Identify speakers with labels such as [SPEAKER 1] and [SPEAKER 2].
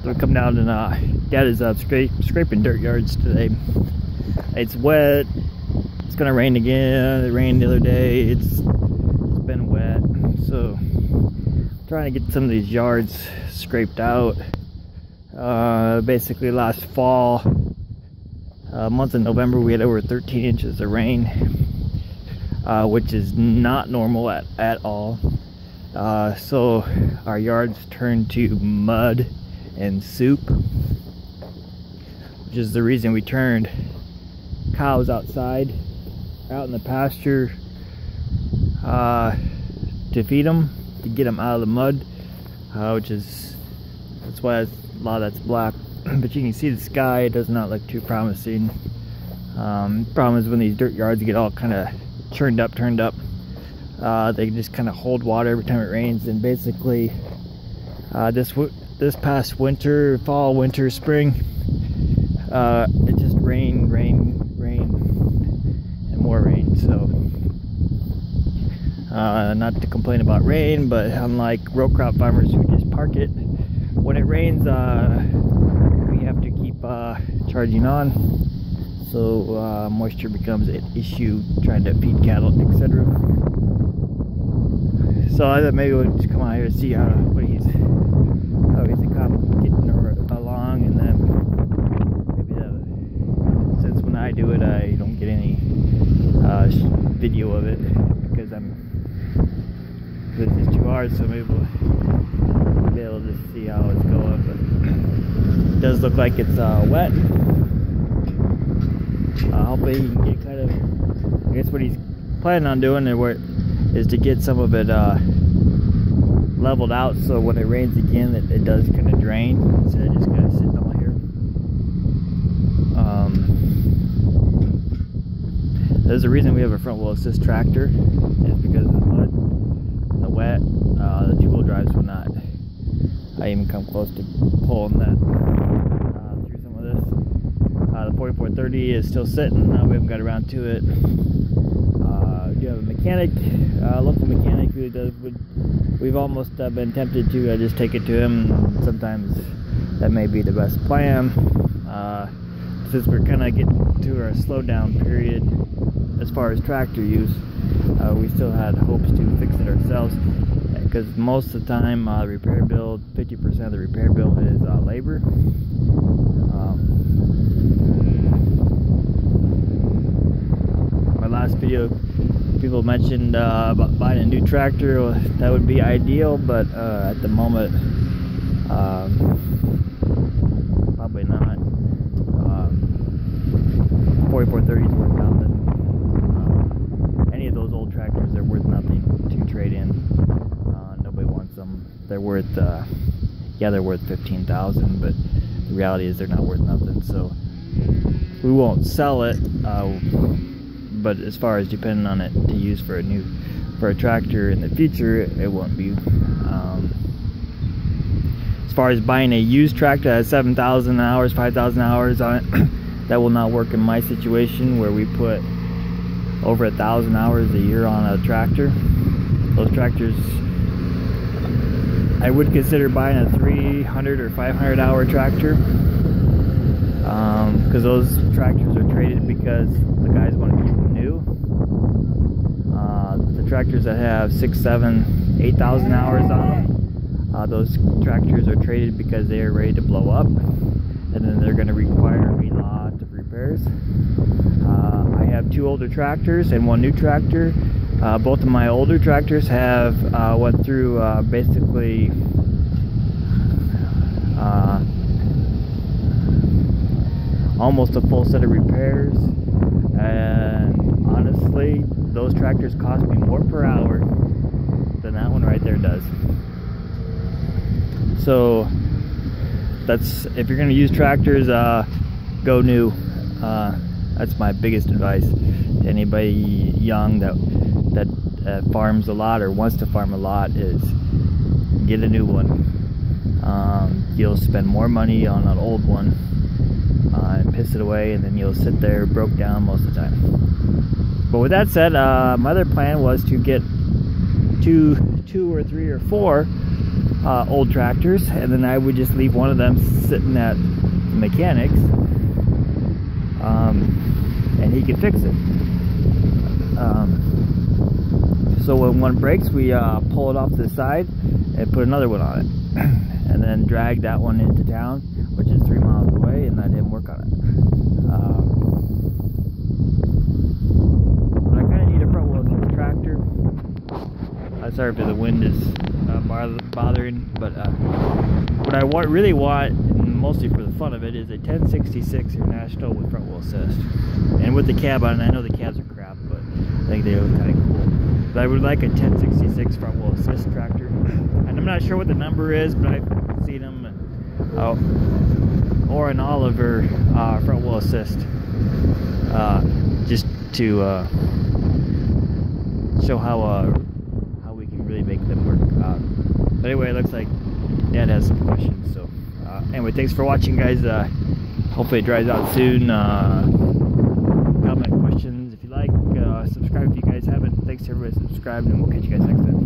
[SPEAKER 1] So we come down and Dad is scraping dirt yards today. It's wet. It's gonna rain again. It rained the other day. It's been wet. So I'm trying to get some of these yards scraped out. Basically last fall, month of November, we had over 13 inches of rain, which is not normal at all. So our yards turned to mud and soup, which is the reason we turned cows outside, out in the pasture, to feed them, to get them out of the mud, that's why a lot of that's black. But you can see the sky, it does not look too promising. Problem is when these dirt yards get all kind of turned up, they just kind of hold water every time it rains. And basically this past winter, fall, winter, spring, it just rain and more rain. So not to complain about rain, but unlike row crop farmers who just park it, when it rains, we have to keep charging on, so moisture becomes an issue trying to feed cattle, etc. So I thought maybe we'll just come out here to see how he's getting along, and then maybe since when I do it, I don't get any video of it because this is too hard. So maybe we'll be able to see how it's going. But it does look like it's wet. Hopefully he can get kind of, I guess what he's planning on doing is to get some of it leveled out, so when it rains again it does kind of drain instead of just kind of sitting all here. There's a reason we have a front wheel assist tractor, is because of the mud and the wet. The two-wheel drives will not even come close to pulling that through some of this. The 4430 is still sitting. We haven't got around to it. We do have a mechanic, local mechanic who we've almost been tempted to just take it to him. Sometimes that may be the best plan. Since we're kind of getting to our slowdown period as far as tractor use, we still had hopes to fix it ourselves, because most of the time repair bill, 50% of the repair bill is labor. My last video, people mentioned about buying a new tractor. Well, that would be ideal, but at the moment, probably not. 4430 is worth nothing. Any of those old tractors are worth nothing to trade in. Nobody wants them. They're worth, yeah, they're worth $15,000, but the reality is they're not worth nothing. So we won't sell it. But as far as depending on it to use for a tractor in the future, it won't be. As far as buying a used tractor that has 7,000 hours, 5,000 hours on it, that will not work in my situation where we put over 1,000 hours a year on a tractor. Those tractors, I would consider buying a 300 or 500 hour tractor, because those tractors are traded because the guys want to keep them new. The tractors that have 6, 7, 8,000 hours on them, those tractors are traded because they are ready to blow up, and then they're going to require a lot of repairs. I have 2 older tractors and 1 new tractor. Both of my older tractors have went through basically almost a full set of repairs, and honestly those tractors cost me more per hour than that one right there does. So that's, if you're going to use tractors, go new. That's my biggest advice to anybody young that farms a lot or wants to farm a lot, is get a new one. You'll spend more money on an old one and piss it away, and then you'll sit there broke down most of the time. But with that said, my other plan was to get two or three or four old tractors, and then I would just leave one of them sitting at the mechanics, and he could fix it. So when one breaks, we pull it off to the side and put another one on it, and then drag that one into town, which is 3 miles away, and let him work on it. But I kind of need a front wheel assist tractor. Sorry if the wind is bothering, but what I really want, and mostly for the fun of it, is a 1066 International with front wheel assist, and with the cab on. I know the cabs are crap, but I think they look kind of cool. But I would like a 1066 front wheel assist tractor, and I'm not sure what the number is, but I've seen them, or an Oliver front wheel assist, just to show how we can really make them work. But anyway, it looks like Dad has some questions. So anyway, thanks for watching, guys. Hopefully it dries out soon. Comment questions if you like. Subscribe if you guys haven't. Thanks to everybody subscribed, and we'll catch you guys next time.